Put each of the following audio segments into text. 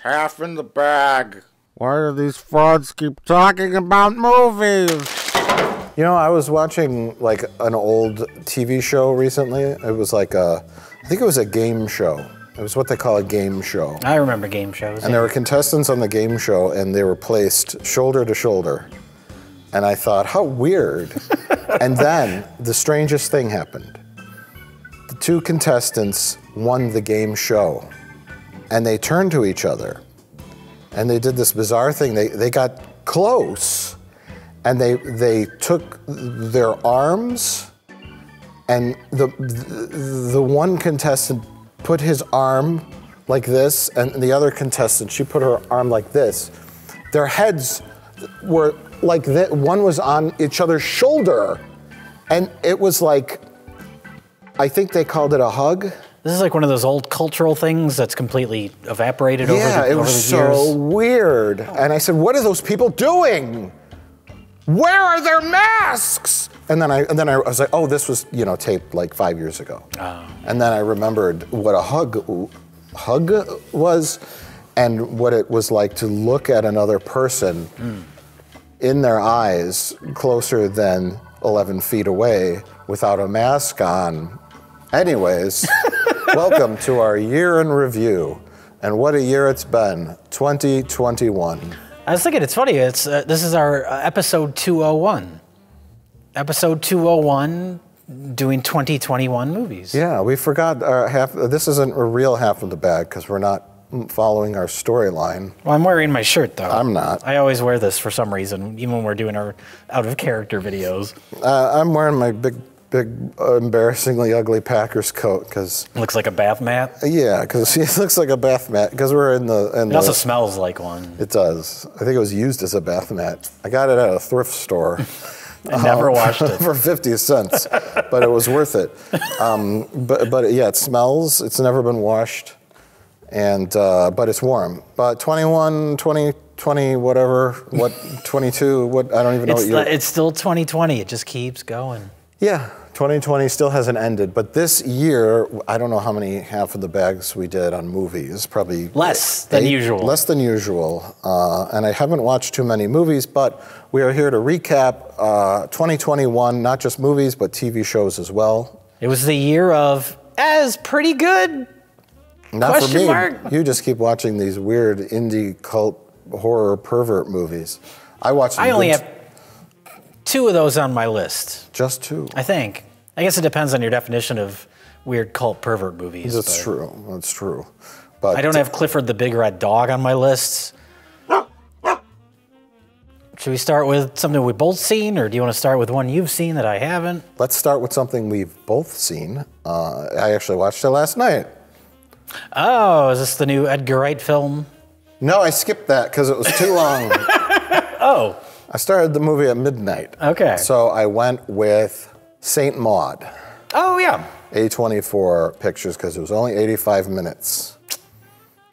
half in the bag. Why do these frauds keep talking about movies? You know, I was watching like an old TV show recently. It was like I think it was a game show. It was what they call a game show. I remember game shows. And there were contestants on the game show, and they were placed shoulder to shoulder. And I thought, how weird. And then the strangest thing happened. The two contestants won the game show, and they turned to each other, and they did this bizarre thing. They got close, and they took their arms, and the one contestant put his arm like this, and the other contestant, she put her arm like this. Their heads were like that. One was on each other's shoulder, and it was like, I think they called it a hug. This is like one of those old cultural things that's completely evaporated over the years. Yeah, it was so weird. And I said, what are those people doing? Where are their masks? And then I was like, oh, this was, you know, taped like 5 years ago. Oh. And then I remembered what a hug was, and what it was like to look at another person in their eyes closer than 11 feet away without a mask on. Anyways, welcome to our year in review. And what a year it's been, 2021. I was thinking, it's funny, this is our episode 201. Episode 201, doing 2021 movies. Yeah, we forgot our this isn't a real half of the bag because we're not following our storyline. Well, I'm wearing my shirt, though. I'm not. I always wear this for some reason, even when we're doing our out-of-character videos. I'm wearing my big, embarrassingly ugly Packers coat because... Looks like a bath mat? Yeah, because it looks like a bath mat because we're in the... It also smells like one. It does. I think it was used as a bath mat. I got it at a thrift store. I never washed it. For 50 cents, but it was worth it. But yeah, it smells. It's never been washed, and but it's warm. But 21, 20, whatever, 22, what, I don't even know what year. It's still 2020. It just keeps going. Yeah, 2020 still hasn't ended. But this year, I don't know how many half of the bags we did on movies. Probably less than usual. Less than usual. And I haven't watched too many movies, but we are here to recap 2021, not just movies, but TV shows as well. It was the year of as pretty good. Not for me. You just keep watching these weird indie cult horror pervert movies. I only have 2 of those on my list. Just 2? I think. I guess it depends on your definition of weird cult pervert movies. That's true. That's true. But I don't have Clifford the Big Red Dog on my list. Should we start with something we've both seen, or do you want to start with one you've seen that I haven't? Let's start with something we've both seen. I actually watched it last night. Oh, is this the new Edgar Wright film? No, I skipped that because it was too long. Oh. I started the movie at midnight. Okay. So I went with Saint Maud. Oh, yeah. A24 Pictures, because it was only 85 minutes.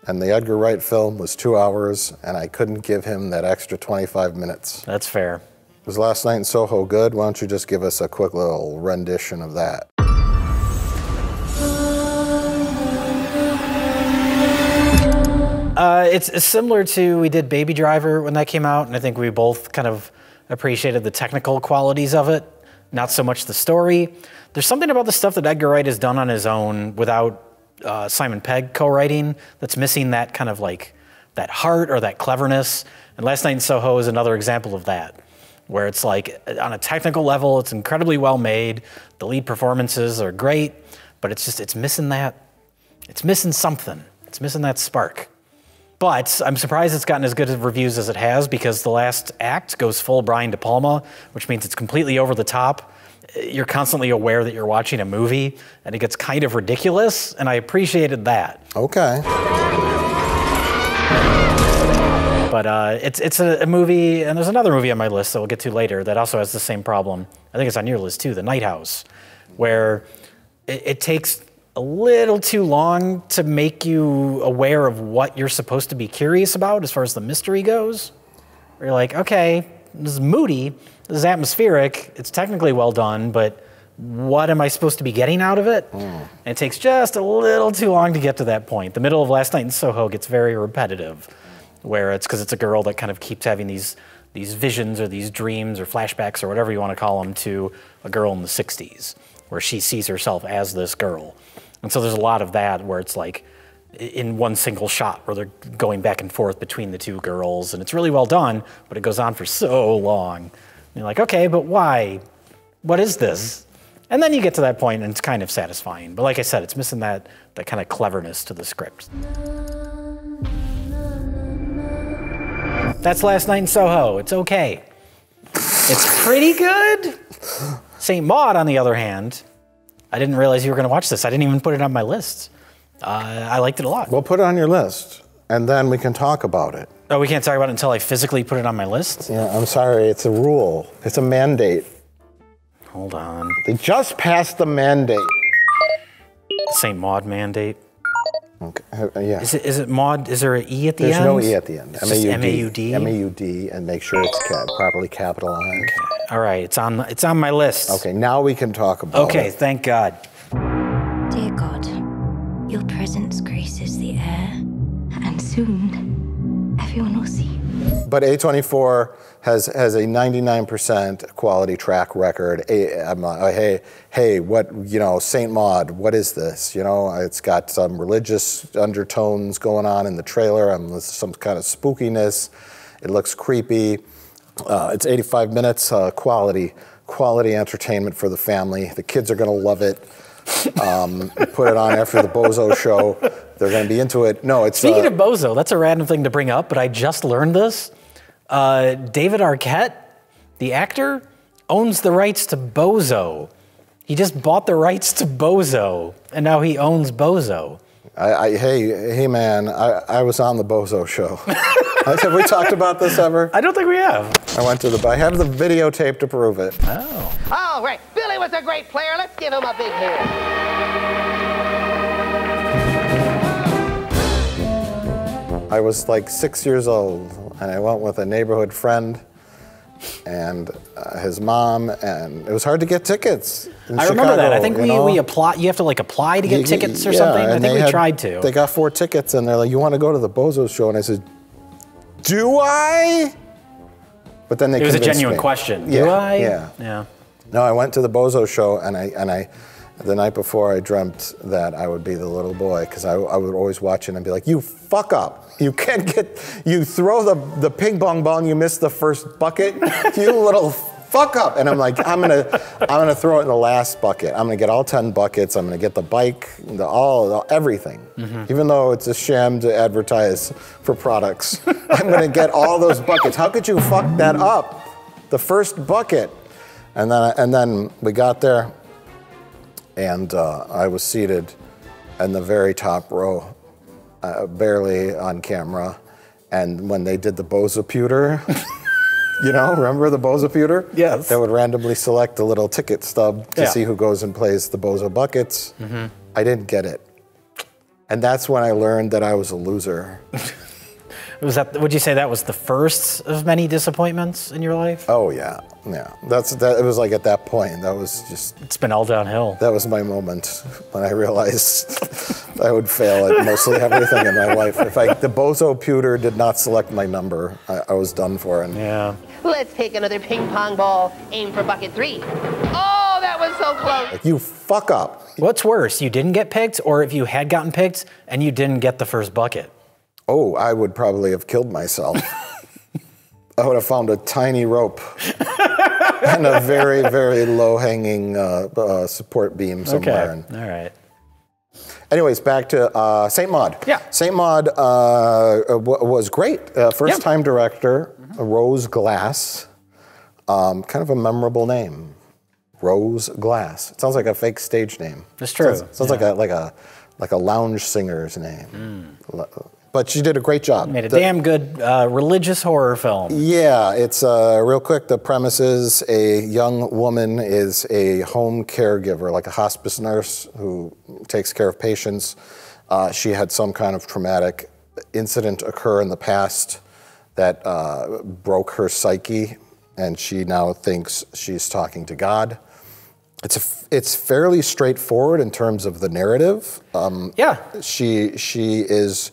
And the Edgar Wright film was 2 hours, and I couldn't give him that extra 25 minutes. That's fair. Was last night in Soho good? Why don't you just give us a quick little rendition of that? It's similar to, we did Baby Driver when that came out, and I think we both kind of appreciated the technical qualities of it, not so much the story. There's something about the stuff that Edgar Wright has done on his own without Simon Pegg co-writing that's missing that kind of like, that heart or that cleverness. And Last Night in Soho is another example of that, where it's like, on a technical level, it's incredibly well made, the lead performances are great, but it's just, it's missing that, it's missing something. It's missing that spark. But I'm surprised it's gotten as good of reviews as it has, because the last act goes full Brian De Palma, which means it's completely over the top. You're constantly aware that you're watching a movie, and it gets kind of ridiculous, and I appreciated that. Okay. But it's a movie, and there's another movie on my list that we'll get to later that also has the same problem. I think it's on your list too, The Night House, where it takes a little too long to make you aware of what you're supposed to be curious about as far as the mystery goes. Where you're like, okay, this is moody, this is atmospheric, it's technically well done, but what am I supposed to be getting out of it? And it takes just a little too long to get to that point. The middle of Last Night in Soho gets very repetitive, where it's because it's a girl that kind of keeps having these visions or these dreams or flashbacks or whatever you want to call them to a girl in the 60s, where she sees herself as this girl. And so there's a lot of that where it's like in one single shot where they're going back and forth between the two girls, and it's really well done, but it goes on for so long. And you're like, okay, but why? What is this? And then you get to that point and it's kind of satisfying. But like I said, it's missing that kind of cleverness to the script. That's Last Night in Soho. It's okay. It's pretty good. St. Maud, on the other hand, I didn't realize you were going to watch this. I didn't even put it on my list. I liked it a lot. Well, put it on your list, and then we can talk about it. Oh, we can't talk about it until I physically put it on my list? Yeah, I'm sorry. It's a rule. It's a mandate. Hold on. They just passed the mandate. St. Maud mandate. Okay. Yeah. Is it Maud? Is there an E at the end? There's no E at the end. It's M-A-U-D? M-A-U-D, and make sure it's properly capitalized. Okay. All right, it's on my list. Okay, now we can talk about it. Okay, thank God. Dear God, your presence graces the air, and soon everyone will see. But A24 has a 99% quality track record. I'm like, hey, what, St. Maud, what is this? It's got some religious undertones going on in the trailer, some kind of spookiness. It looks creepy. It's 85 minutes, quality entertainment for the family. The kids are gonna love it. Put it on after the Bozo show. They're gonna be into it. No, it's Speaking of Bozo, that's a random thing to bring up, but I just learned this. David Arquette, the actor, owns the rights to Bozo. He just bought the rights to Bozo, and now he owns Bozo. Hey man, I was on the Bozo show. Have we talked about this ever? I don't think we have. I have the videotape to prove it. Oh. All right, Billy was a great player. Let's give him a big hand. I was like 6 years old, and I went with a neighborhood friend and his mom, and it was hard to get tickets in I Chicago, remember that. I think we apply. You have to apply to get tickets or something. I think we tried to. They got 4 tickets, and they're like, "You want to go to the Bozo show?" And I said, "Do I?" But then it was a genuine question. Yeah, Do I? Yeah. No, I went to the Bozo show, and I the night before I dreamt that I would be the little boy, because I would always watch it and be like, "You fuck up. You throw the ping pong ball and you miss the first bucket. You little fuck up." And I'm like, I'm gonna throw it in the last bucket. I'm gonna get all 10 buckets. I'm gonna get the bike, everything. Mm-hmm. Even though it's a sham to advertise for products, I'm gonna get all those buckets. How could you fuck that up? The first bucket. And then we got there, and I was seated in the very top row, barely on camera. And when they did the Bozo-puter, remember the Bozo-puter? Yes. They would randomly select a little ticket stub to see who goes and plays the Bozo buckets. Mm-hmm. I didn't get it. And that's when I learned that I was a loser. Would you say that was the first of many disappointments in your life? Oh yeah. It was like at that point, that was just... It's been all downhill. That was my moment when I realized I would fail at mostly everything in my life. The Bozo-puter did not select my number, I was done for. Yeah. Let's take another ping pong ball, aim for bucket 3. Oh, that was so close. You fuck up. What's worse, you didn't get picked, or if you had gotten picked and you didn't get the first bucket? Oh, I would probably have killed myself. I would have found a tiny rope and a very, very low-hanging support beam somewhere. Okay, all right. Anyways, back to St. Maud. Yeah. St. Maud was great. First-time director, Rose Glass. Kind of a memorable name. Rose Glass. It sounds like a fake stage name. It's true. Sounds like a lounge singer's name. But she did a great job. Made a damn good religious horror film. Yeah, it's real quick. The premise is a young woman is a home caregiver, like a hospice nurse who takes care of patients. She had some kind of traumatic incident occur in the past that broke her psyche, and she now thinks she's talking to God. it's fairly straightforward in terms of the narrative. Yeah. She is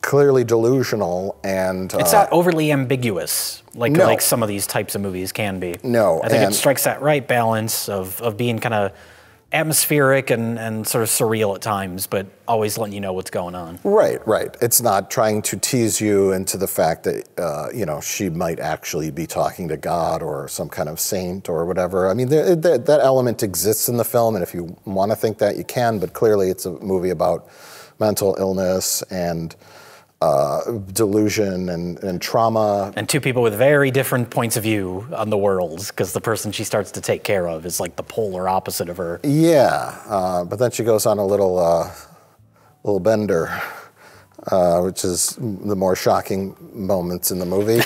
clearly delusional, and it's not overly ambiguous no. like some of these types of movies can be. No, I think it strikes that right balance of being kind of atmospheric and sort of surreal at times, but always letting you know what's going on. Right. It's not trying to tease you into the fact that, you know, she might actually be talking to God or some kind of saint or whatever. I mean, that element exists in the film, and if you want to think that, you can, but clearly it's a movie about mental illness and delusion and trauma. And two people with very different points of view on the world, because the person she starts to take care of is like the polar opposite of her. Yeah, but then she goes on a little bender, which is the more shocking moments in the movie,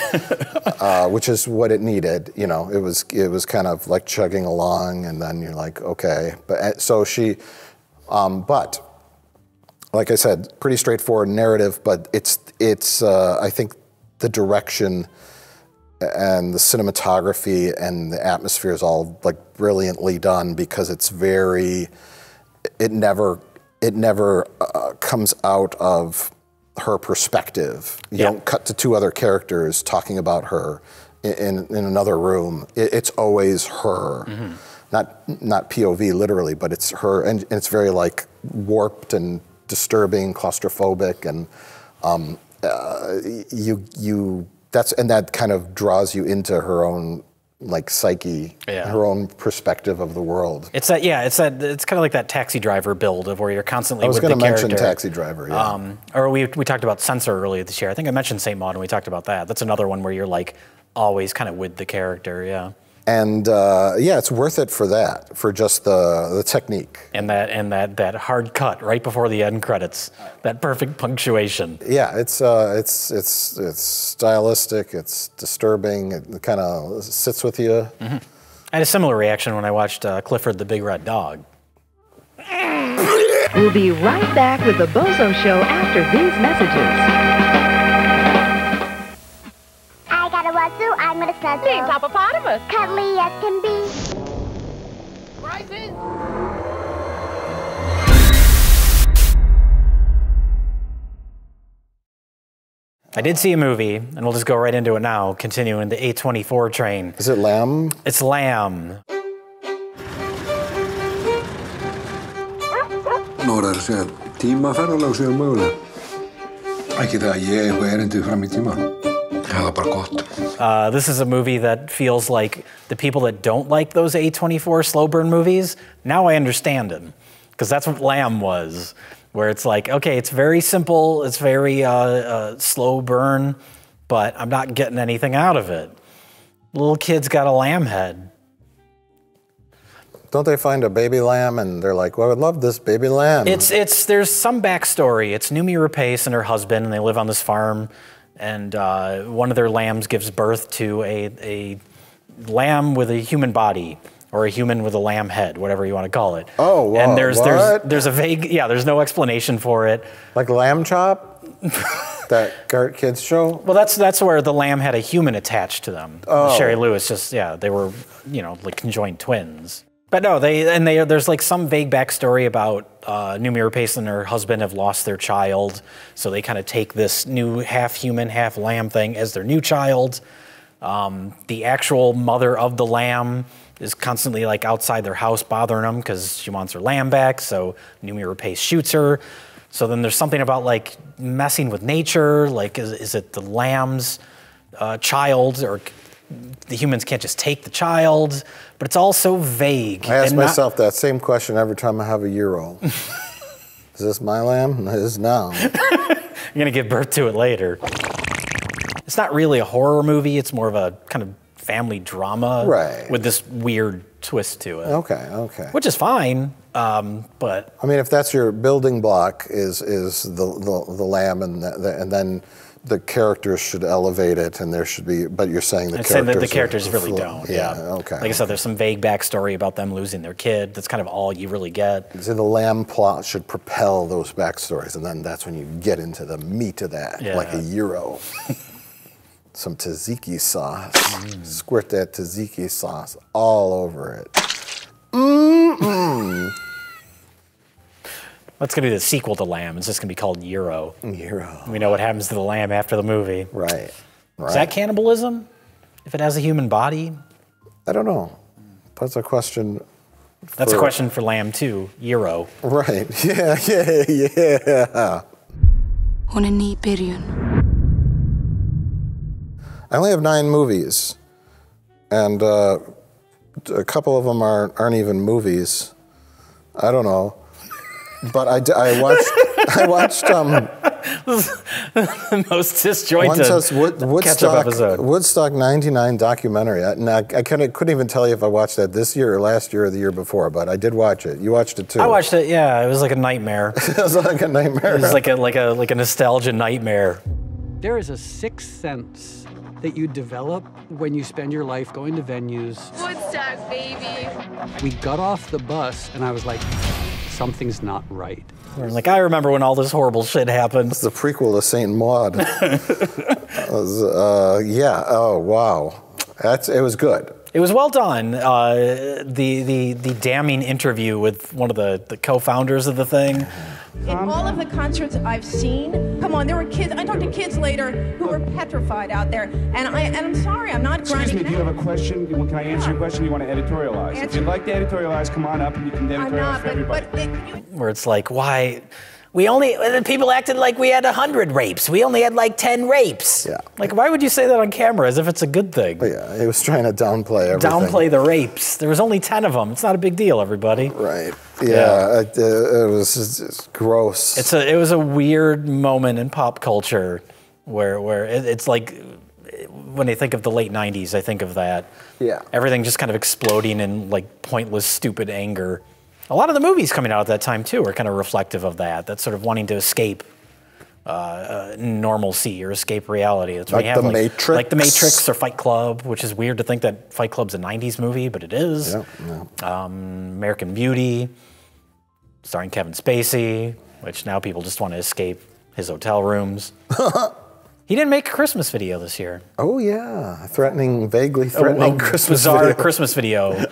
which is what it needed. You know, it was kind of like chugging along, and then you're like, okay. But so she, but like I said, pretty straightforward narrative, but it's I think the direction and the cinematography and the atmosphere is all like brilliantly done, because it's it never comes out of her perspective. You don't cut to two other characters talking about her in another room. It's always her. Mm-hmm. Not POV literally, but it's her, and it's very like warped and disturbing, claustrophobic, and that kind of draws you into her own like psyche, her own perspective of the world. It's kind of like that Taxi Driver build of where you're constantly with the character. I was going to mention Taxi Driver, yeah. Or we talked about Censor earlier this year. I think I mentioned St. Maud and we talked about that. That's another one where you're like always kind of with the character, yeah. And it's worth it for that, for just the technique. And that hard cut right before the end credits, that perfect punctuation. Yeah, it's stylistic, it's disturbing, it kind of sits with you. Mm-hmm. I had a similar reaction when I watched Clifford the Big Red Dog. We'll be right back with the Bozo Show after these messages. Wazoo, I'm gonna snuggle. Team Hippopotamus. Cuddly as can be. Prizes. I did see a movie, and we'll just go right into it now, continuing the A24 train. Is it Lamb? It's Lamb. Nóra að segja tímaferðalag séu mögulega. Ekki það að ég eitthvað erindi fram í tíma. Það er bara gott. This is a movie that feels like the people that don't like those A24 slow burn movies, now I understand them. Because that's what Lamb was, where it's like, okay, it's very simple, it's very slow burn, but I'm not getting anything out of it. Little kid's got a lamb head. Don't they find a baby lamb and they're like, well, I would love this baby lamb? There's some backstory. It's Numi Rapace and her husband, and they live on this farm. And one of their lambs gives birth to a lamb with a human body, or a human with a lamb head, whatever you want to call it. Oh, wow. And there's a vague, there's no explanation for it. Like Lamb Chop? That Garrett Kids show? Well, that's where the lamb had a human attached to them. Oh. Sherry Lewis they were, like conjoined twins. But no, there's like some vague backstory about Numi Rapace and her husband have lost their child, so they kind of take this new half human, half lamb thing as their new child. The actual mother of the lamb is constantly like outside their house bothering them because she wants her lamb back, so Numi Rapace shoots her. So then there's something about like messing with nature, like is it the lamb's child, or the humans can't just take the child, but it's all so vague. I ask myself that same question every time I have a year-old. Is this my lamb? It is now. You're gonna give birth to it later. It's not really a horror movie, it's more of a kind of family drama, right, with this weird twist to it. Okay. Which is fine, but I mean, if that's your building block is the lamb, and then the characters should elevate it, and there should be. But you're saying the characters really don't. Yeah. Okay. Like I said, there's some vague backstory about them losing their kid. That's kind of all you really get. So the lamb plot should propel those backstories, and then that's when you get into the meat of that, like a gyro. Some tzatziki sauce. Squirt that tzatziki sauce all over it. That's going to be the sequel to Lamb. It's just going to be called Euro. Euro. We know what happens to the lamb after the movie. Right. Is that cannibalism? If it has a human body? I don't know. That's a question. That's a question for Lamb too. Euro. Right. Yeah. I only have 9 movies, and a couple of them aren't even movies. I don't know, but I watched the most disjointed catch-up episode. Woodstock '99 documentary. I couldn't even tell you if I watched that this year or last year or the year before, but I did watch it. You watched it too. I watched it. Yeah, it was like a nightmare. It was like a nightmare. It was like a nostalgia nightmare. There is a sixth sense that you develop when you spend your life going to venues. Woodstock, baby. We got off the bus and I was like, something's not right. Like, I remember when all this horrible shit happened. It's the prequel to Saint Maud. Yeah. Oh wow. It was good. It was well done. The damning interview with one of the co-founders of the thing. In all of the concerts I've seen, come on, there were kids. I talked to kids later who were petrified out there, and I'm sorry, I'm not grinding. Excuse me, do you have a question? Can I answer your question? You want to editorialize? If you'd like to editorialize, come on up and you can editorialize for everybody. Where it's like, why? People acted like we had 100 rapes. We only had like 10 rapes. Yeah. Like, why would you say that on camera as if it's a good thing? Yeah, he was trying to downplay everything. Downplay the rapes. There was only 10 of them. It's not a big deal, everybody. Right. Yeah. It was just gross. It was a weird moment in pop culture where it's like, when I think of the late 90s, I think of that. Yeah. Everything just kind of exploding in like pointless, stupid anger. A lot of the movies coming out at that time, too, are kind of reflective of that. That's sort of wanting to escape normalcy or escape reality. That's like The Matrix? Like The Matrix or Fight Club, which is weird to think that Fight Club's a 90s movie, but it is. Yeah. American Beauty, starring Kevin Spacey, which now people just want to escape his hotel rooms. He didn't make a Christmas video this year. Oh, yeah. Vaguely threatening Christmas bizarre video. Christmas video.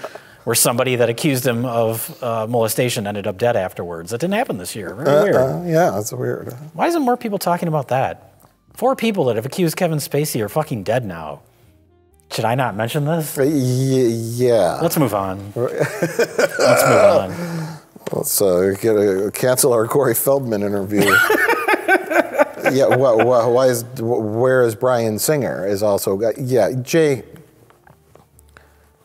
Where somebody that accused him of molestation ended up dead afterwards. That didn't happen this year. Very weird. Yeah, that's weird. Why isn't more people talking about that? 4 people that have accused Kevin Spacey are fucking dead now. Should I not mention this? Yeah. Let's move on. Let's move on. Let's cancel our Corey Feldman interview. Yeah. Where is Bryan Singer? Is also Jay.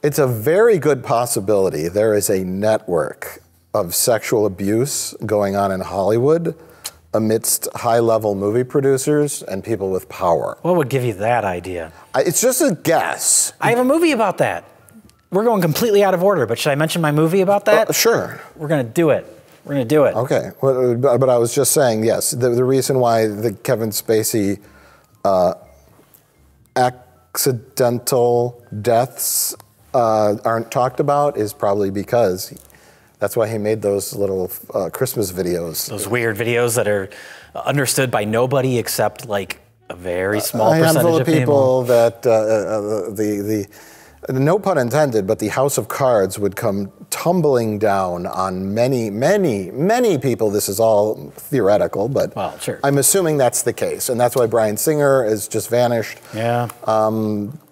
It's a very good possibility there is a network of sexual abuse going on in Hollywood amidst high-level movie producers and people with power. What would give you that idea? It's just a guess. I have a movie about that. We're going completely out of order, but should I mention my movie about that? Sure. We're going to do it. We're going to do it. Okay. But I was just saying, yes, the reason why the Kevin Spacey accidental deaths aren't talked about is probably because that's why he made those little Christmas videos. Those weird videos that are understood by nobody except like a very small percentage handful of people. That no pun intended, but the house of cards would come tumbling down on many, many, many people. This is all theoretical, but well, sure. I'm assuming that's the case, and that's why Bryan Singer has just vanished. Yeah.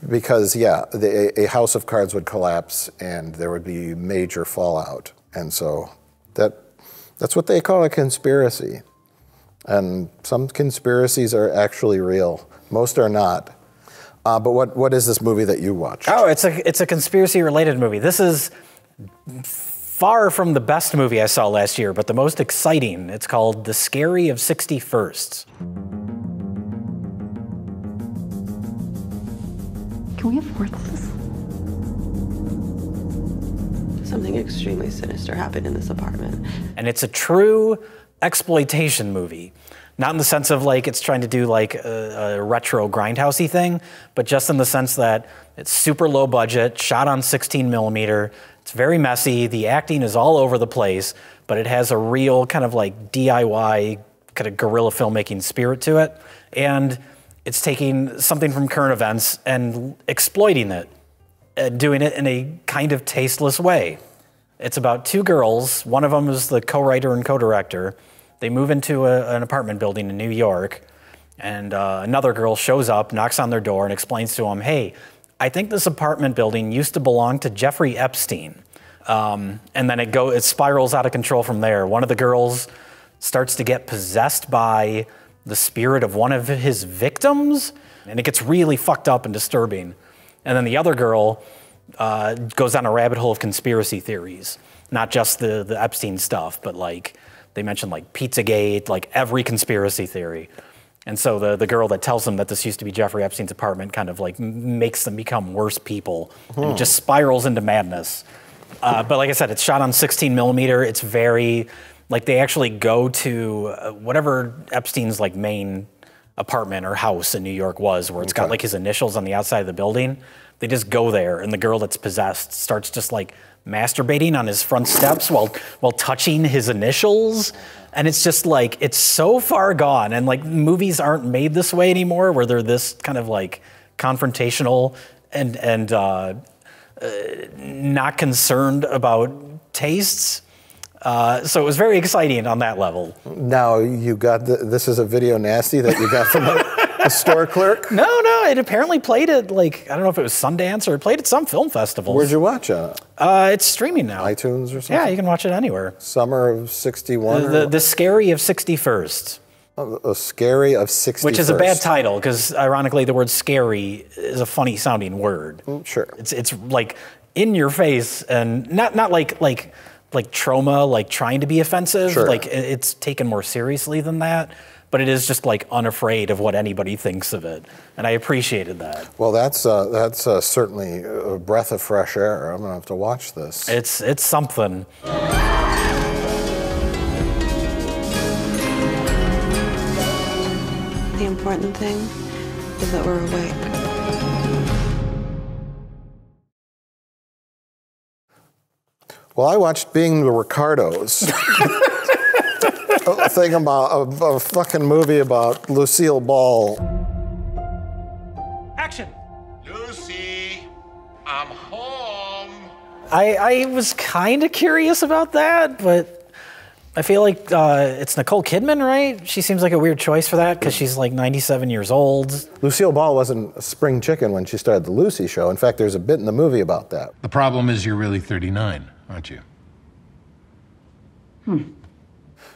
Because a house of cards would collapse, and there would be major fallout, and so that's what they call a conspiracy. And some conspiracies are actually real. Most are not. But what is this movie that you watched? Oh, it's a conspiracy-related movie. This is far from the best movie I saw last year, but the most exciting. It's called The Scary of 61st. Can we afford this? Something extremely sinister happened in this apartment. And it's a true exploitation movie. Not in the sense of like it's trying to do like a retro grindhousey thing, but just in the sense that it's super low budget, shot on 16 millimeter. It's very messy. The acting is all over the place, but it has a real kind of like DIY kind of guerrilla filmmaking spirit to it. And it's taking something from current events and exploiting it, doing it in a kind of tasteless way. It's about two girls. One of them is the co-writer and co-director. They move into an apartment building in New York, and another girl shows up, knocks on their door, and explains to them, hey, I think this apartment building used to belong to Jeffrey Epstein. And then it spirals out of control from there. One of the girls starts to get possessed by the spirit of one of his victims, and it gets really fucked up and disturbing. And then the other girl goes down a rabbit hole of conspiracy theories, not just the Epstein stuff, but like they mentioned like Pizzagate, like every conspiracy theory. And so the girl that tells them that this used to be Jeffrey Epstein's apartment kind of like makes them become worse people. And it just spirals into madness. But like I said, it's shot on 16 millimeter. It's very, like they actually go to whatever Epstein's like main apartment or house in New York was, where it's got like his initials on the outside of the building. They just go there, and the girl that's possessed starts just like masturbating on his front steps while touching his initials. And it's just like, it's so far gone. And like movies aren't made this way anymore, where they're this kind of like confrontational and not concerned about tastes. So it was very exciting on that level. Now you got this is a video nasty that you got from a store clerk? No, it apparently played at like, I don't know if it was Sundance or it played at some film festivals. Where'd you watch it? It's streaming now. iTunes or something? Yeah, you can watch it anywhere. Summer of 61? The Scary of 61st. A Scary of 61st. Which is a bad title, because ironically the word scary is a funny sounding word. Sure. It's like in your face and not like trauma, like trying to be offensive. Sure. Like it's taken more seriously than that. But it is just like unafraid of what anybody thinks of it, and I appreciated that. Well, that's certainly a breath of fresh air. I'm gonna have to watch this. It's something. The important thing is that we're awake. Well, I watched Being the Ricardos. A thing about a fucking movie about Lucille Ball. Action! Lucy, I'm home. I was kind of curious about that, but I feel like it's Nicole Kidman, right? She seems like a weird choice for that because she's like 97 years old. Lucille Ball wasn't a spring chicken when she started the Lucy show. In fact, there's a bit in the movie about that. The problem is you're really 39, aren't you?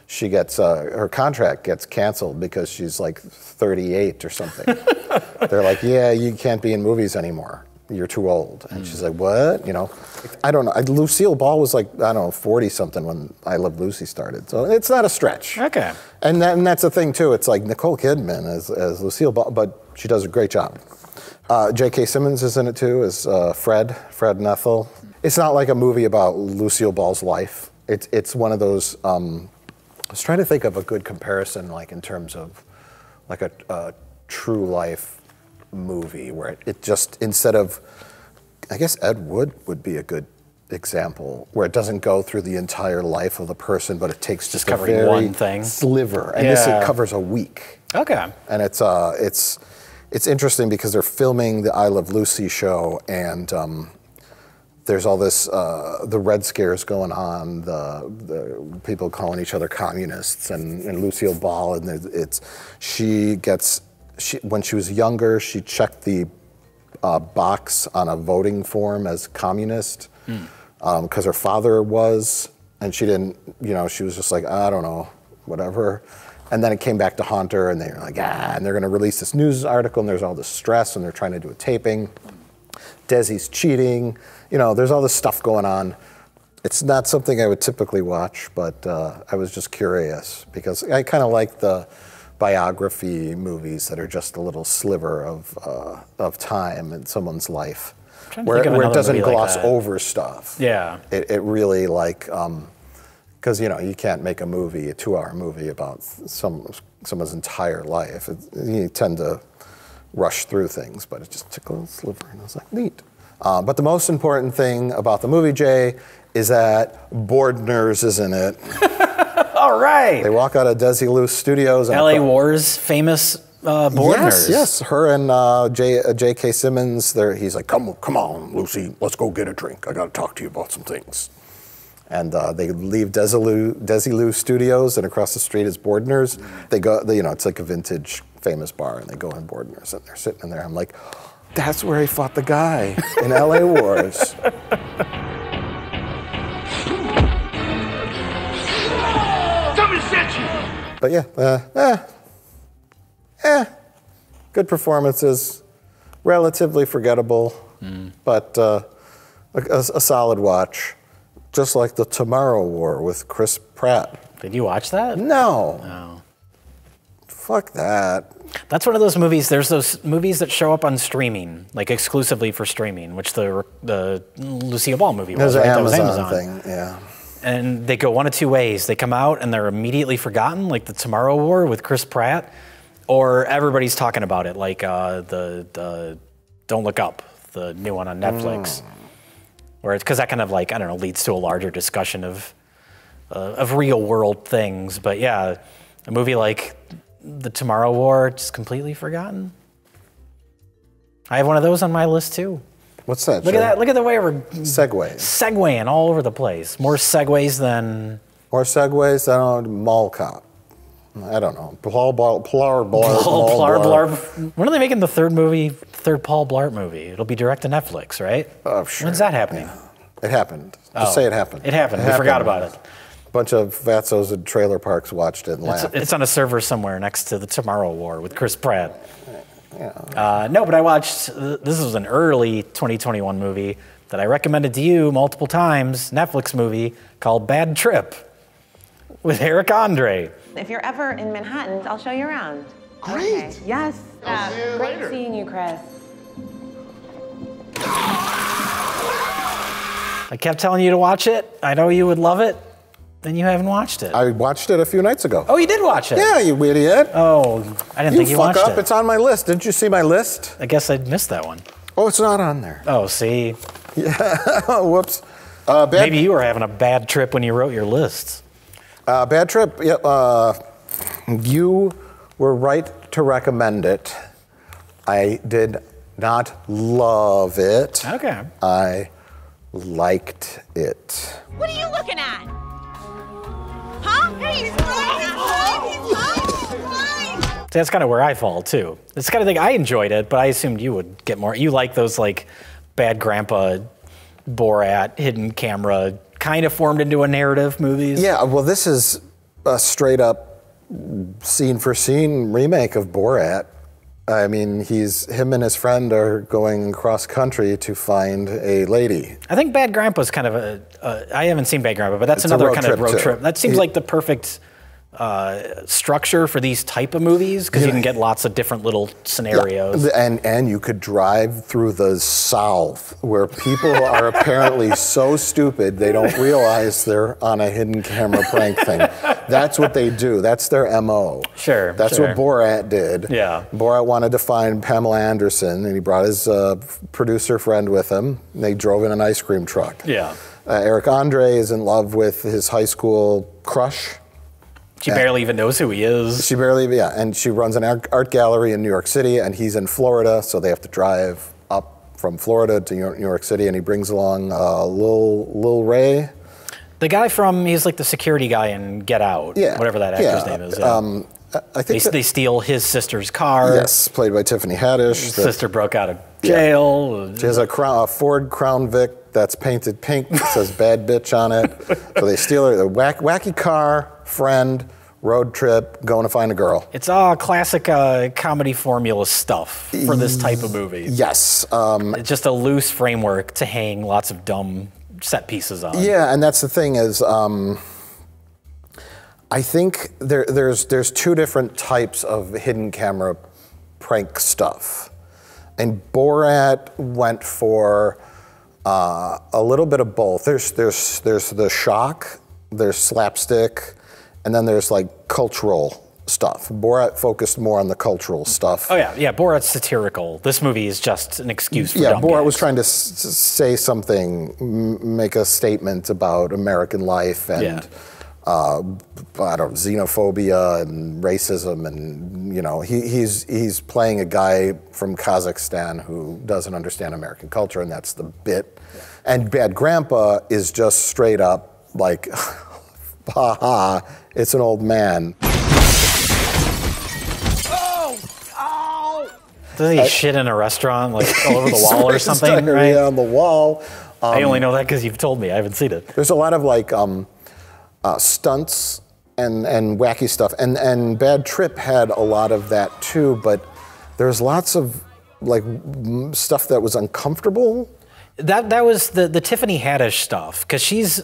She gets, her contract gets canceled because she's like 38 or something. They're like, yeah, you can't be in movies anymore. You're too old. And she's like, what? You know, I don't know. Lucille Ball was like, I don't know, 40 something when I Love Lucy started. So it's not a stretch. Okay. And that's the thing too. It's like Nicole Kidman as Lucille Ball, but she does a great job. J.K. Simmons is in it too, as Fred and Ethel. It's not like a movie about Lucille Ball's life. It's one of those, I was trying to think of a good comparison, like in terms of like a true life movie where it just, instead of, I guess Ed Wood would be a good example, where it doesn't go through the entire life of the person, but it takes just a very one thing. Sliver. And this, it covers a week. Okay. And it's interesting because they're filming the I Love Lucy show, and there's all this, the Red Scares going on, the people calling each other communists, and Lucille Ball, and when she was younger, she checked the box on a voting form as communist, because her father was, and she didn't, she was just like, I don't know, whatever. And then it came back to haunt her, and they were like, and they're gonna release this news article, and there's all this stress, and they're trying to do a taping. Desi's cheating, there's all this stuff going on. It's not something I would typically watch, but I was just curious because I kind of like the biography movies that are just a little sliver of time in someone's life, where it doesn't gloss over stuff. Yeah. It really like, because you can't make a movie, a 2-hour movie about someone's entire life. You tend to rush through things, but it just took a little sliver, and I was like, neat. But the most important thing about the movie, Jay, is that Bordner's is in it. All right. They walk out of Desilu Studios. And L.A. War's famous Bordner's. Yes. Her and J.K. Simmons. He's like, come on, Lucy, let's go get a drink. I got to talk to you about some things. And they leave Desilu Studios, and across the street is Bordner's. They go, it's like a vintage famous bar, and they go in Bordner's, and they're sitting in there. I'm like, that's where he fought the guy in LA Wars. Somebody sent you! But yeah, good performances, relatively forgettable, but a solid watch. Just like the Tomorrow War with Chris Pratt. Did you watch that? No. No. Fuck that. That's one of those movies. There's those movies that show up on streaming, like exclusively for streaming, which the Lucille Ball movie was. Right? That was Amazon thing, yeah. And they go one of two ways. They come out and they're immediately forgotten, like the Tomorrow War with Chris Pratt, or everybody's talking about it, like the Don't Look Up, the new one on Netflix. Where it's because that kind of like, I don't know, leads to a larger discussion of real world things. But yeah, a movie like The Tomorrow War, just completely forgotten. I have one of those on my list too. What's that? Look at that! Look at the way we're segueing all over the place. More segues than Mall Cop. I don't know. Paul Blart. When are they making the third Paul Blart movie? It'll be direct to Netflix, right? Oh, sure. When's that happening? Yeah. It happened. Just say it happened. It happened. We forgot about it. A bunch of fatzos in trailer parks watched it and laughed. It's on a server somewhere next to the Tomorrow War with Chris Pratt. Yeah. No, but I watched, this was an early 2021 movie that I recommended to you multiple times, Netflix movie called Bad Trip with Eric Andre. If you're ever in Manhattan, I'll show you around. Great. Okay. Yes. I'll see you Great later. seeing you, Chris. I kept telling you to watch it. I know you would love it. Then you haven't watched it. I watched it a few nights ago. Oh, you did watch it? Yeah, you idiot. Oh, I didn't think you watched it. It's on my list. Didn't you see my list? I guess I missed that one. Oh, it's not on there. Oh, see? Yeah, whoops. Maybe you were having a bad trip when you wrote your lists. Bad Trip, yep. You were right to recommend it. I did not love it. Okay. I liked it. What are you looking at? Huh? Hey, he's fine. See, that's kind of where I fall, too. It's kind of thing I enjoyed it, but I assumed you would get more. You like those, like, Bad Grandpa, Borat, hidden camera, kind of formed into a narrative movies. Yeah, well, this is a straight-up scene-for-scene remake of Borat. I mean, him and his friend are going cross-country to find a lady. I think Bad Grandpa's kind of I haven't seen Bad Grandpa, but that's another kind of road trip. That seems like the perfect structure for these type of movies, because you can get lots of different little scenarios. Yeah. And you could drive through the South, where people are apparently so stupid they don't realize they're on a hidden camera prank thing. That's what they do. That's their MO. Sure. That's what Borat did. Yeah. Borat wanted to find Pamela Anderson, and he brought his producer friend with him. And they drove in an ice cream truck. Yeah. Eric Andre is in love with his high school crush. She barely even knows who he is. She barely, yeah. And she runs an art gallery in New York City, and he's in Florida, so they have to drive up from Florida to New York City, and he brings along Lil Ray. The guy he's like the security guy in Get Out, whatever that actor's name is. Yeah. I think they steal his sister's car. Yes, played by Tiffany Haddish. His sister broke out of jail. She has a Ford Crown Vic that's painted pink. It says "bad bitch" on it. So they steal her. The wacky car, friend, road trip, going to find a girl. It's all classic comedy formula stuff for this type of movie. Yes. It's just a loose framework to hang lots of dumb set pieces on. Yeah, and that's the thing is, I think there's two different types of hidden camera prank stuff. And Borat went for a little bit of both. There's the shock, there's slapstick, and then there's like cultural stuff. Borat focused more on the cultural stuff. Oh yeah, Borat's satirical. This movie is just an excuse for dumb Borat gags. was trying to say something, make a statement about American life and I don't know, xenophobia and racism, and he's playing a guy from Kazakhstan who doesn't understand American culture, and that's the bit. And Bad Grandpa is just straight up like, haha, it's an old man. Doesn't he shit in a restaurant, like all over the wall or something? Right on the wall. I only know that because you've told me. I haven't seen it. There's a lot of like stunts and wacky stuff, and Bad Trip had a lot of that too. But there's lots of like stuff that was uncomfortable. That was the Tiffany Haddish stuff, because she's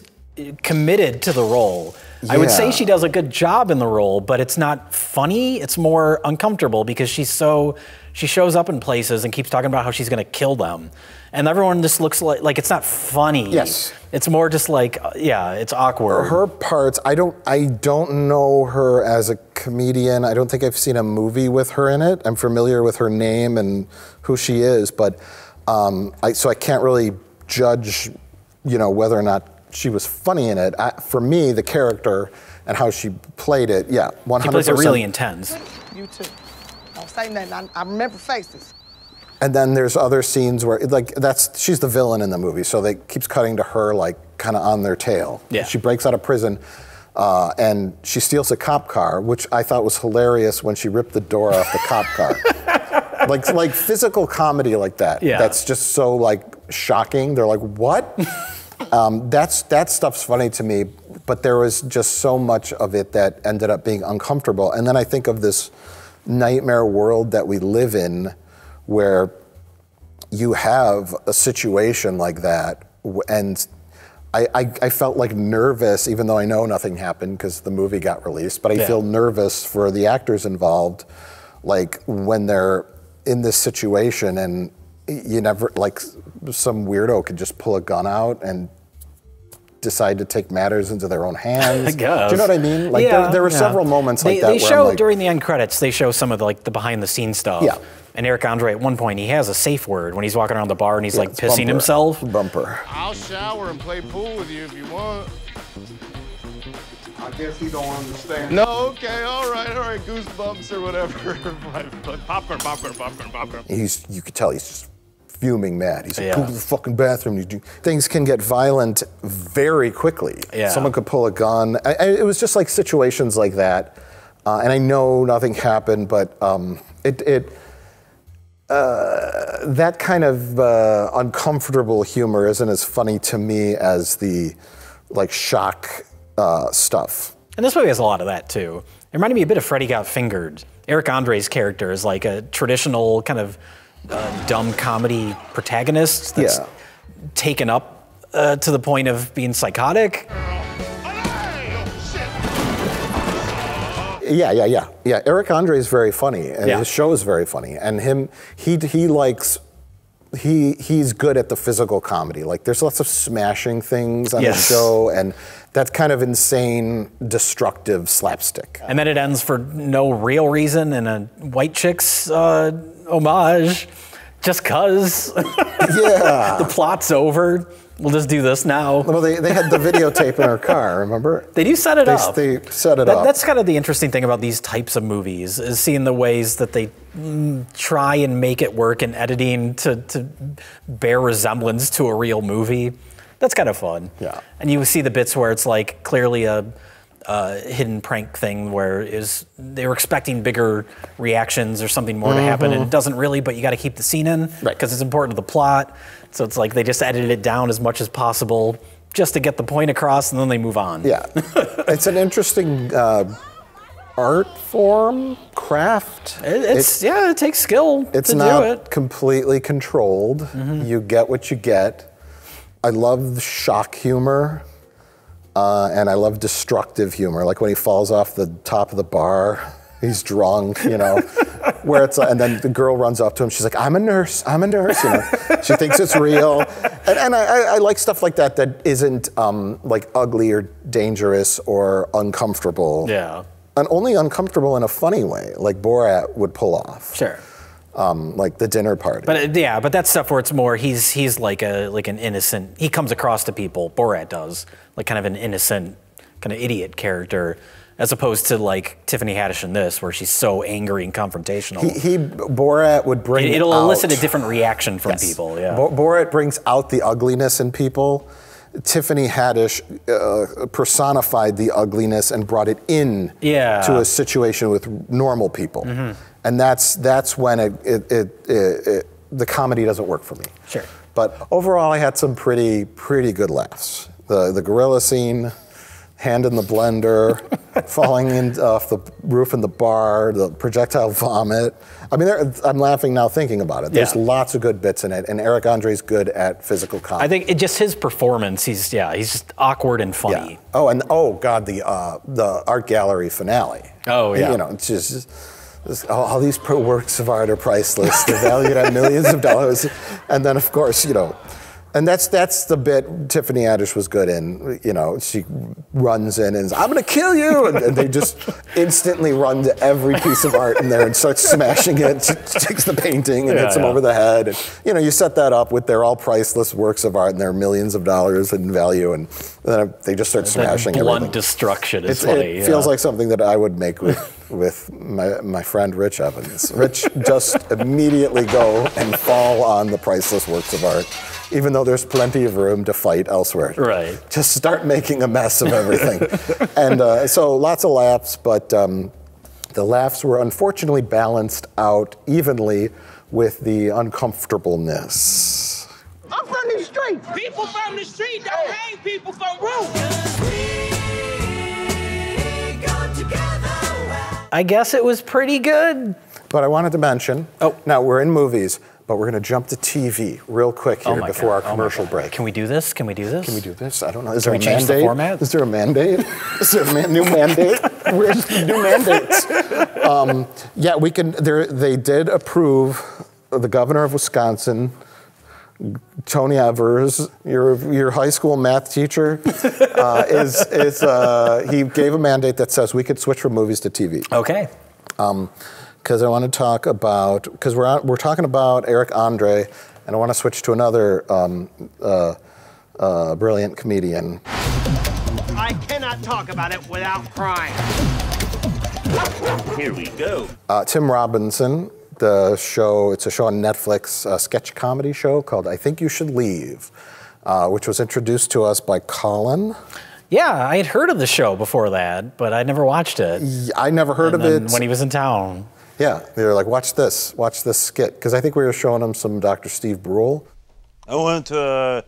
committed to the role. I would say she does a good job in the role, but it's not funny. It's more uncomfortable because she shows up in places and keeps talking about how she's going to kill them. And everyone just looks like it's not funny. Yes. It's more just like, it's awkward. Her parts, I don't know her as a comedian. I don't think I've seen a movie with her in it. I'm familiar with her name and who she is, but so I can't really judge, whether or not she was funny in it. For me, the character and how she played it, 100%. She plays it really intense. You too. Don't say nothing. I remember faces. And then there's other scenes where, she's the villain in the movie, so they keeps cutting to her, like, kind of on their tail. Yeah. She breaks out of prison, and she steals a cop car, which I thought was hilarious when she ripped the door off the cop car. like physical comedy like that. Yeah. That's just so, like, shocking. They're like, what? That stuff's funny to me, but there was just so much of it that ended up being uncomfortable. And then I think of this nightmare world that we live in, where you have a situation like that, and I felt like nervous, even though I know nothing happened because the movie got released, but I feel nervous for the actors involved, like when they're in this situation and you never, like, some weirdo could just pull a gun out and decide to take matters into their own hands. I guess. Do you know what I mean? Like there were several moments like that. They where show I'm like, during the end credits. They show some of the behind the scenes stuff. Yeah. And Eric Andre, at one point, he has a safe word when he's walking around the bar and he's like pissing himself. Bumper. I'll shower and play pool with you if you want. I guess he don't understand. No, okay, all right, goosebumps or whatever. Popcorn. You could tell he's just fuming mad. He's like, go to the fucking bathroom. Things can get violent very quickly. Yeah. Someone could pull a gun. It was just like situations like that. And I know nothing happened, but that kind of uncomfortable humor isn't as funny to me as the like shock stuff. And this movie has a lot of that too. It reminded me a bit of Freddy Got Fingered. Eric Andre's character is like a traditional kind of dumb comedy protagonist that's taken up to the point of being psychotic. Yeah. Eric Andre is very funny, and his show is very funny. And he's good at the physical comedy. Like, there's lots of smashing things on his show, and that's kind of insane, destructive slapstick. And then it ends for no real reason in a White Chicks homage, just 'cause. Yeah. The plot's over. We'll just do this now. Well, they had the videotape in her car, remember? They do set it up. They set it up. That's kind of the interesting thing about these types of movies, is seeing the ways that they try and make it work in editing to bear resemblance to a real movie. That's kind of fun. Yeah. And you see the bits where it's like clearly a hidden prank thing where they were expecting bigger reactions or something more to happen, and it doesn't really, but you got to keep the scene in because it's important to the plot. So it's like they just edited it down as much as possible just to get the point across, and then they move on. Yeah. It's an interesting art form, craft. It takes skill to do it. It's not completely controlled. You get what you get. I love the shock humor. And I love destructive humor, like when he falls off the top of the bar, he's drunk, where it's, and then the girl runs up to him, she's like, I'm a nurse, she thinks it's real. And I like stuff like that isn't like ugly or dangerous or uncomfortable. Yeah. And only uncomfortable in a funny way, like Borat would pull off. Sure. Like the dinner party. But but that's stuff where it's more, he's like an innocent, he comes across to people, Borat does, like kind of an innocent, kind of idiot character, as opposed to like Tiffany Haddish in this, where she's so angry and confrontational. Borat would bring It'll elicit a different reaction from people, yeah. Borat brings out the ugliness in people, Tiffany Haddish personified the ugliness and brought it in to a situation with normal people. And that's when the comedy doesn't work for me. Sure. But overall, I had some pretty good laughs. The gorilla scene, hand in the blender, falling off the roof in the bar, the projectile vomit. I mean, I'm laughing now thinking about it. There's lots of good bits in it, and Eric Andre's good at physical comedy. I think just his performance, he's just awkward and funny. Yeah. Oh, and God, the art gallery finale. Oh, yeah. You know, it's just all these works of art are priceless. They're valued at millions of dollars. And then, of course, you know, and that's the bit Tiffany Haddish was good in. You know, she runs in and says, "I'm going to kill you," and they just instantly run to every piece of art in there and start smashing it. She takes the painting and hits him over the head. And, you know, you set that up with they're all priceless works of art and they're millions of dollars in value, and then they just start smashing everything. Blunt destruction is funny. It feels like something that I would make with my friend Rich Evans. Rich just immediately go and fall on the priceless works of art, even though there's plenty of room to fight elsewhere. Right. Just start making a mess of everything. And so lots of laughs, but the laughs were unfortunately balanced out evenly with the uncomfortableness. I'm from the street. People from the street don't hang people from roofs. I guess it was pretty good. But I wanted to mention, now we're in movies, but we're going to jump to TV real quick here before our commercial break. Can we do this? Can we do this? Can we do this? I don't know. Is Can there we a change mandate? the format? Is there a mandate? Is there a new mandate? Where's the new mandates? Yeah, we can. They did approve. The governor of Wisconsin, Tony Evers, your high school math teacher, he gave a mandate that says we could switch from movies to TV. Okay. Because I want to talk about, because we're talking about Eric Andre, and I want to switch to another brilliant comedian. I cannot talk about it without crying. Here we go. Tim Robinson, it's a show on Netflix, a sketch comedy show called I Think You Should Leave, which was introduced to us by Colin. Yeah, I had heard of the show before that, but I never watched it. I never heard of it. When he was in town. Yeah, they were like, watch this skit. Because I think we were showing him some Dr. Steve Brule. I went to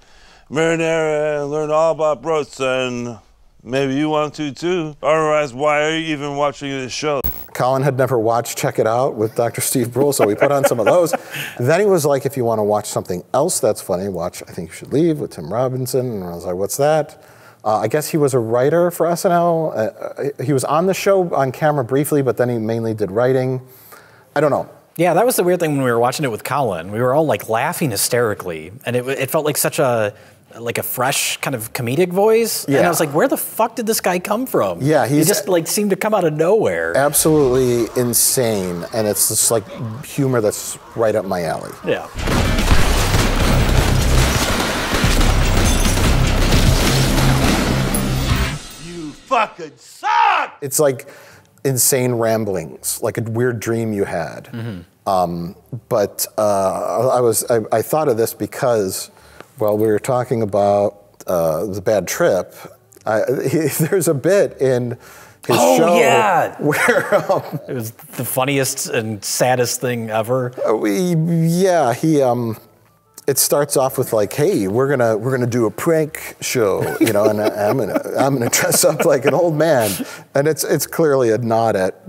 Marinara and learned all about broats, and maybe you want to too. Otherwise, why are you even watching this show? Colin had never watched Check It Out with Dr. Steve Brule, so we put on some of those. Then he was like, if you want to watch something else that's funny, watch I Think You Should Leave with Tim Robinson. And I was like, what's that? I guess he was a writer for SNL. He was on the show on camera briefly, but then he mainly did writing. I don't know. Yeah, that was the weird thing when we were watching it with Colin. We were all like laughing hysterically, and it felt like such a fresh kind of comedic voice. Yeah. And I was like, where the fuck did this guy come from? Yeah, he just like seemed to come out of nowhere. Absolutely insane, and it's just like humor that's right up my alley. Yeah. Fucking suck! It's like insane ramblings, like a weird dream you had. But I thought of this because while we were talking about the bad trip, there's a bit in his show where it was the funniest and saddest thing ever. It starts off with like, "Hey, we're gonna do a prank show, you know, and I'm gonna dress up like an old man," and it's clearly a nod at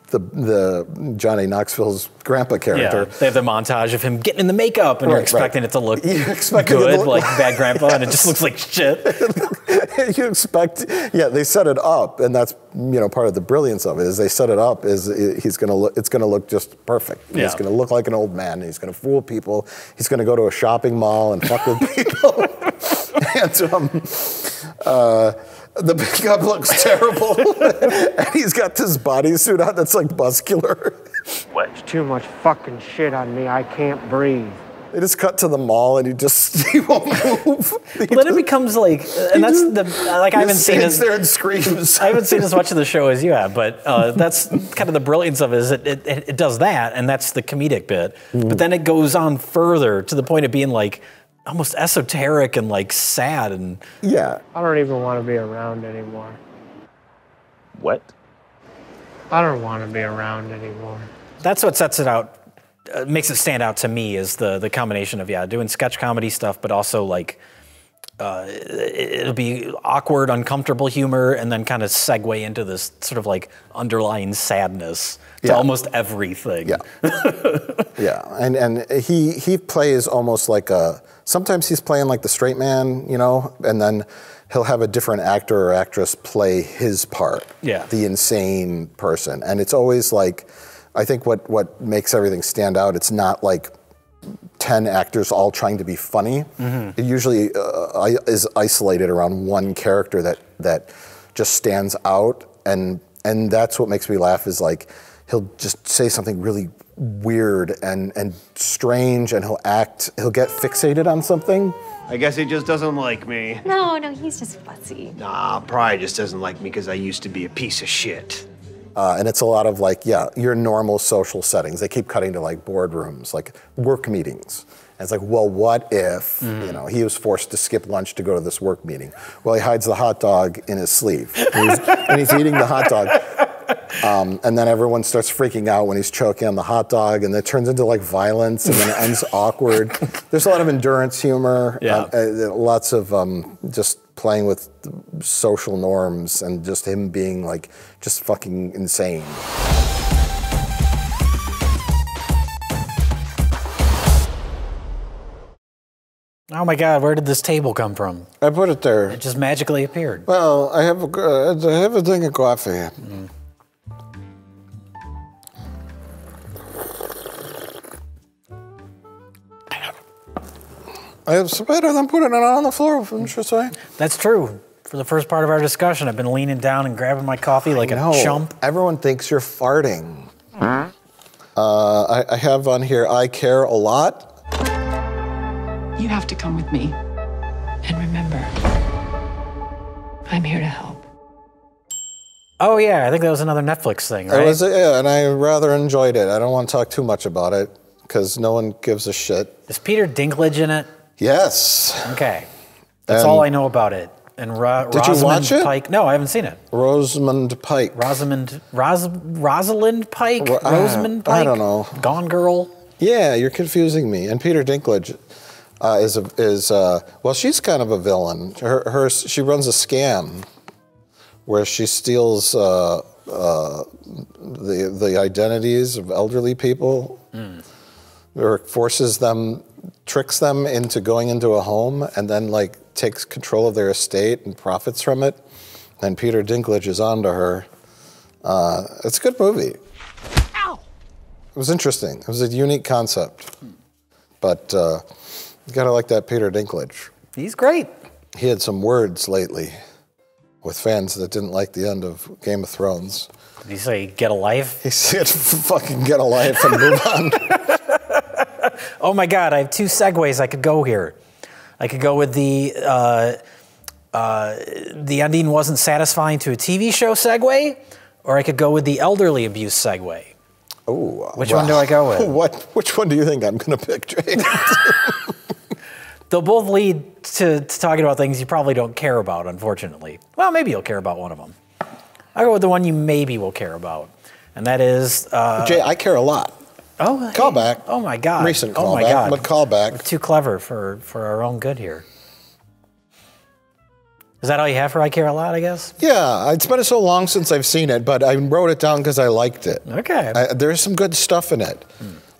the Johnny Knoxville's grandpa character. Yeah, they have the montage of him getting in the makeup, and you're expecting it to look good, like Bad Grandpa, and it just looks like shit. You expect, they set it up, and that's part of the brilliance of it is they set it up is it's gonna look just perfect. Yeah. He's gonna look like an old man. He's gonna fool people. He's gonna go to a shopping mall and fuck with people. And the makeup looks terrible, and he's got this bodysuit on that's like muscular. It's too much fucking shit on me. I can't breathe. They just cut to the mall, and he won't move. Then it becomes like, and that's I haven't seen it. There and screams. I haven't seen as much of the show as you have, but that's kind of the brilliance of it. Is it does that, and that's the comedic bit. But then it goes on further to the point of being like almost esoteric and like sad and yeah. I don't even want to be around anymore. What? I don't want to be around anymore. That's what sets it out, makes it stand out to me is the combination of, doing sketch comedy stuff, but also like, it'll be awkward, uncomfortable humor, and then kind of segue into this sort of like underlying sadness to almost everything. Yeah. Yeah, and he plays almost like sometimes he's playing like the straight man, you know, and then he'll have a different actor or actress play his part, the insane person. And it's always like, I think what makes everything stand out, it's not like 10 actors all trying to be funny. Mm-hmm. It usually is isolated around one character that just stands out, and that's what makes me laugh is like, he'll just say something really weird and strange, and he'll get fixated on something. I guess he just doesn't like me. No, he's just fussy. Nah, probably just doesn't like me because I used to be a piece of shit. And it's a lot of like, your normal social settings. They keep cutting to like boardrooms, like work meetings. And it's like, well, what if, he was forced to skip lunch to go to this work meeting? Well, he hides the hot dog in his sleeve. And he's eating the hot dog. And then everyone starts freaking out when he's choking on the hot dog, and it turns into like violence, and then it ends awkward. There's a lot of endurance humor, lots of just playing with social norms, and just him being like just fucking insane. Oh my God, where did this table come from? I put it there. It just magically appeared. Well, I have a thing of coffee. Mm. It's better than putting it on the floor, wouldn't you say? That's true. For the first part of our discussion, I've been leaning down and grabbing my coffee like a chump. Everyone thinks you're farting. I have on here, I care a lot. You have to come with me. And remember, I'm here to help. Oh yeah, I think that was another Netflix thing, right? It was, and I rather enjoyed it. I don't want to talk too much about it, because no one gives a shit. Is Peter Dinklage in it? Yes. Okay. That's all I know about it. And did you watch it? Pike. No, I haven't seen it. Rosamund Pike. Rosalind Pike? Rosamund Pike? I don't know. Gone Girl? Yeah, you're confusing me. And Peter Dinklage well, she's kind of a villain. She runs a scam where she steals the identities of elderly people, or tricks them into going into a home, and then like takes control of their estate and profits from it. And Peter Dinklage is onto her. It's a good movie. Ow! It was interesting. It was a unique concept, but you gotta like that Peter Dinklage. He's great. He had some words lately with fans that didn't like the end of Game of Thrones. Did he say get a life? He said fucking get a life and move on. Oh my God, I have two segues I could go here. I could go with the ending wasn't satisfying to a TV show segue, or I could go with the elderly abuse segue. Oh, which one do I go with? Which one do you think I'm going to pick, Jay? They'll both lead to talking about things you probably don't care about, unfortunately. Well, maybe you'll care about one of them. I'll go with the one you maybe will care about, and that is... Jay, I care a lot. Oh, call back. Oh my God. Recent callback, oh my God. But call back. We're too clever for our own good here. Is that all you have for I Care a Lot, I guess? Yeah, it's been so long since I've seen it, but I wrote it down because I liked it. Okay. There's some good stuff in it.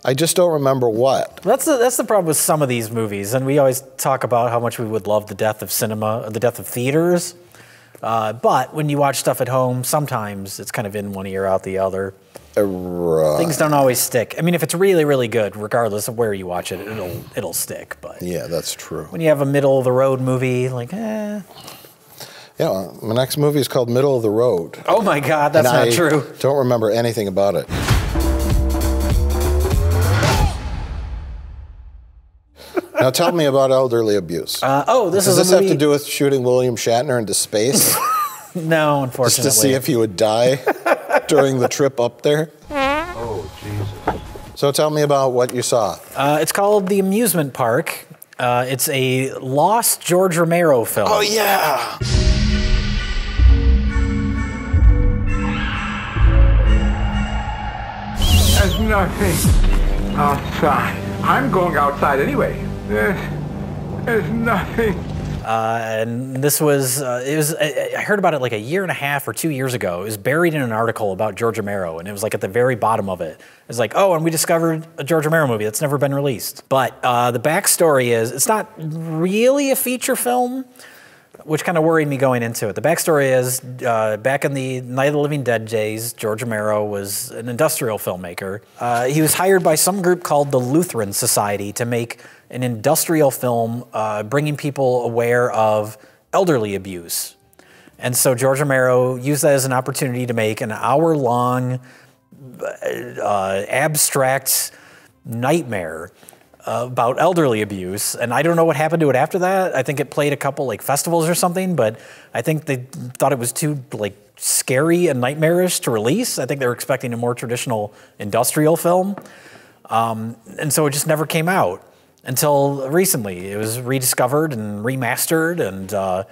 I just don't remember what. That's the problem with some of these movies, and we always talk about how much we would love the death of cinema, the death of theaters. But when you watch stuff at home, sometimes it's kind of in one ear, out the other. Right. Things don't always stick. I mean, if it's really, really good, regardless of where you watch it, it'll stick. But yeah, that's true. When you have a middle of the road movie, like, eh. Yeah, my next movie is called Middle of the Road. Oh my God, that's not true. Don't remember anything about it. Now tell me about elderly abuse. Does this have to do with shooting William Shatner into space? No, unfortunately. Just to see if he would die during the trip up there? Oh, Jesus. So tell me about what you saw. It's called the Amusement Park. It's a lost George Romero film. Oh, yeah. There's nothing outside. I'm going outside anyway. There's nothing. And this was, I heard about it like a year and a half or 2 years ago. It was buried in an article about George Romero, and it was like at the very bottom of it. It was like, oh, and we discovered a George Romero movie that's never been released. But the backstory is, it's not really a feature film, which kind of worried me going into it. The backstory is, back in the Night of the Living Dead days, George Romero was an industrial filmmaker. He was hired by some group called the Lutheran Society to make an industrial film bringing people aware of elderly abuse. And so George Romero used that as an opportunity to make an hour-long abstract nightmare about elderly abuse. And I don't know what happened to it after that. I think it played a couple like festivals or something, but I think they thought it was too like scary and nightmarish to release. I think they were expecting a more traditional industrial film. And so it just never came out. Until recently. It was rediscovered and remastered, and I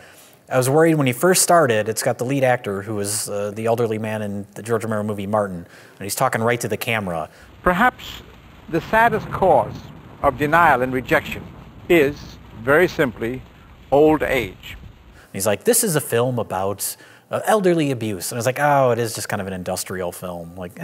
was worried when he first started. It's got the lead actor who was the elderly man in the George Romero movie Martin, and he's talking right to the camera. Perhaps the saddest cause of denial and rejection is, very simply, old age. He's like, this is a film about elderly abuse. And I was like, oh, it is just kind of an industrial film. Like,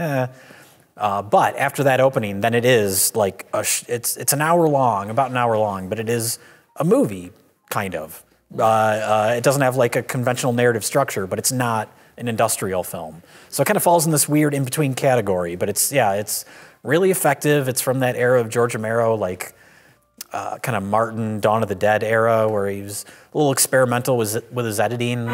but after that opening, then it is like, it's an hour long, about an hour long, but it is a movie, kind of. It doesn't have like a conventional narrative structure, but it's not an industrial film. So it kind of falls in this weird in-between category, but it's really effective. It's from that era of George Romero, like kind of Martin, Dawn of the Dead era, where he was a little experimental with his editing.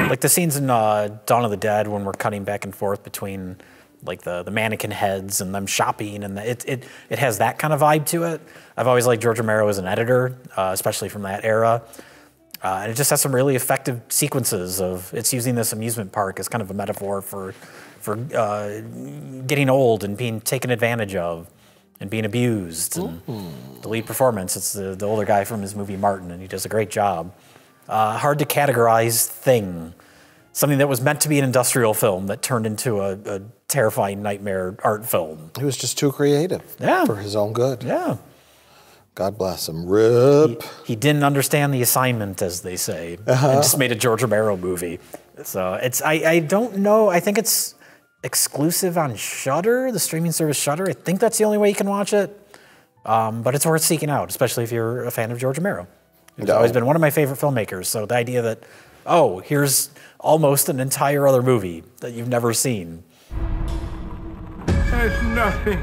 Like the scenes in Dawn of the Dead when we're cutting back and forth between like the mannequin heads and them shopping, and it has that kind of vibe to it. I've always liked George Romero as an editor, especially from that era. And it just has some really effective sequences of, it's using this amusement park as kind of a metaphor for getting old and being taken advantage of and being abused. And the lead performance, it's the older guy from his movie Martin, and he does a great job. Hard to categorize thing. Something that was meant to be an industrial film that turned into a terrifying nightmare art film. He was just too creative for his own good. Yeah. God bless him. Rip. He didn't understand the assignment, as they say, and just made a George Romero movie. So it's, I don't know, I think it's exclusive on Shudder, the streaming service Shudder. I think that's the only way you can watch it. But it's worth seeking out, especially if you're a fan of George Romero. He's always been one of my favorite filmmakers. So the idea that, oh, here's almost an entire other movie that you've never seen. There's nothing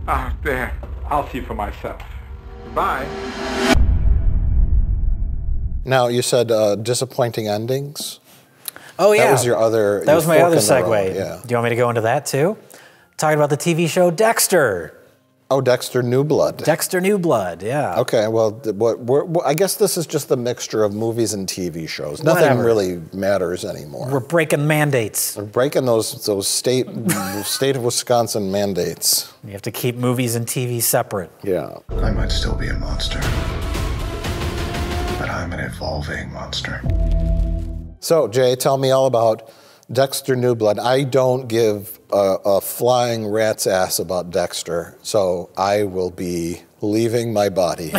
out there. I'll see for myself. Bye. Now, you said disappointing endings? Oh, yeah. That was your other... That was my other segue. Yeah. Do you want me to go into that, too? Talking about the TV show Dexter. Oh, Dexter New Blood. Dexter New Blood, yeah. Okay, well, I guess this is just a mixture of movies and TV shows. Nothing really matters anymore. We're breaking mandates. We're breaking those state of Wisconsin mandates. You have to keep movies and TV separate. Yeah. I might still be a monster, but I'm an evolving monster. So, Jay, tell me all about Dexter New Blood. I don't give a flying rat's ass about Dexter, so I will be leaving my body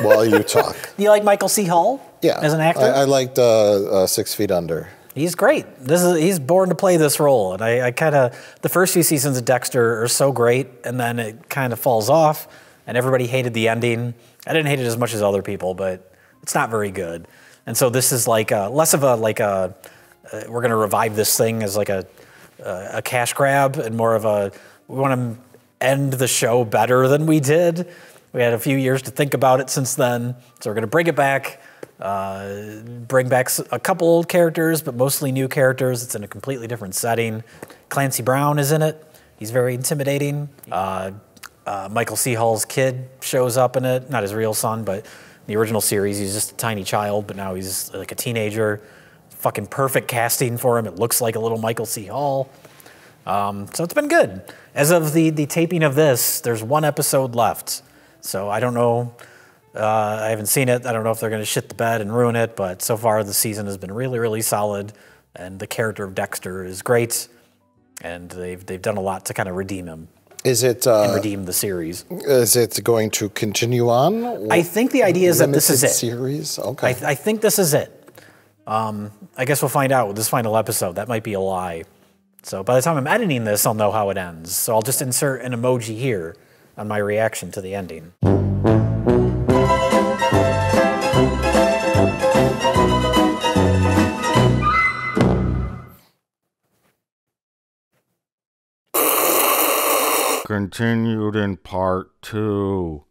while you talk. Do you like Michael C. Hall? Yeah, as an actor? I liked 6 Feet Under. He's great. He's born to play this role, and I kind of, the first few seasons of Dexter are so great, and then it kind of falls off, and everybody hated the ending. I didn't hate it as much as other people, but it's not very good. And so this is like less of a we're going to revive this thing as like a cash grab, and more of a, we want to end the show better than we did. We had a few years to think about it since then, so we're going to bring it back, bring back a couple old characters, but mostly new characters. It's in a completely different setting. Clancy Brown is in it. He's very intimidating. Michael C. Hall's kid shows up in it, not his real son, but in the original series, he's just a tiny child, but now he's like a teenager. fucking perfect casting for him. It looks like a little Michael C. Hall. So it's been good. As of the taping of this, there's 1 episode left. So I don't know. I haven't seen it. I don't know if they're going to shit the bed and ruin it, but so far the season has been really, really solid, and the character of Dexter is great, and they've done a lot to kind of redeem him. Is it and redeem the series? Is it going to continue on? I think the idea is that this is it. Series? Okay. I think this is it. I guess we'll find out with this final episode. That might be a lie. So by the time I'm editing this, I'll know how it ends. So I'll just insert an emoji here on my reaction to the ending. Continued in part 2.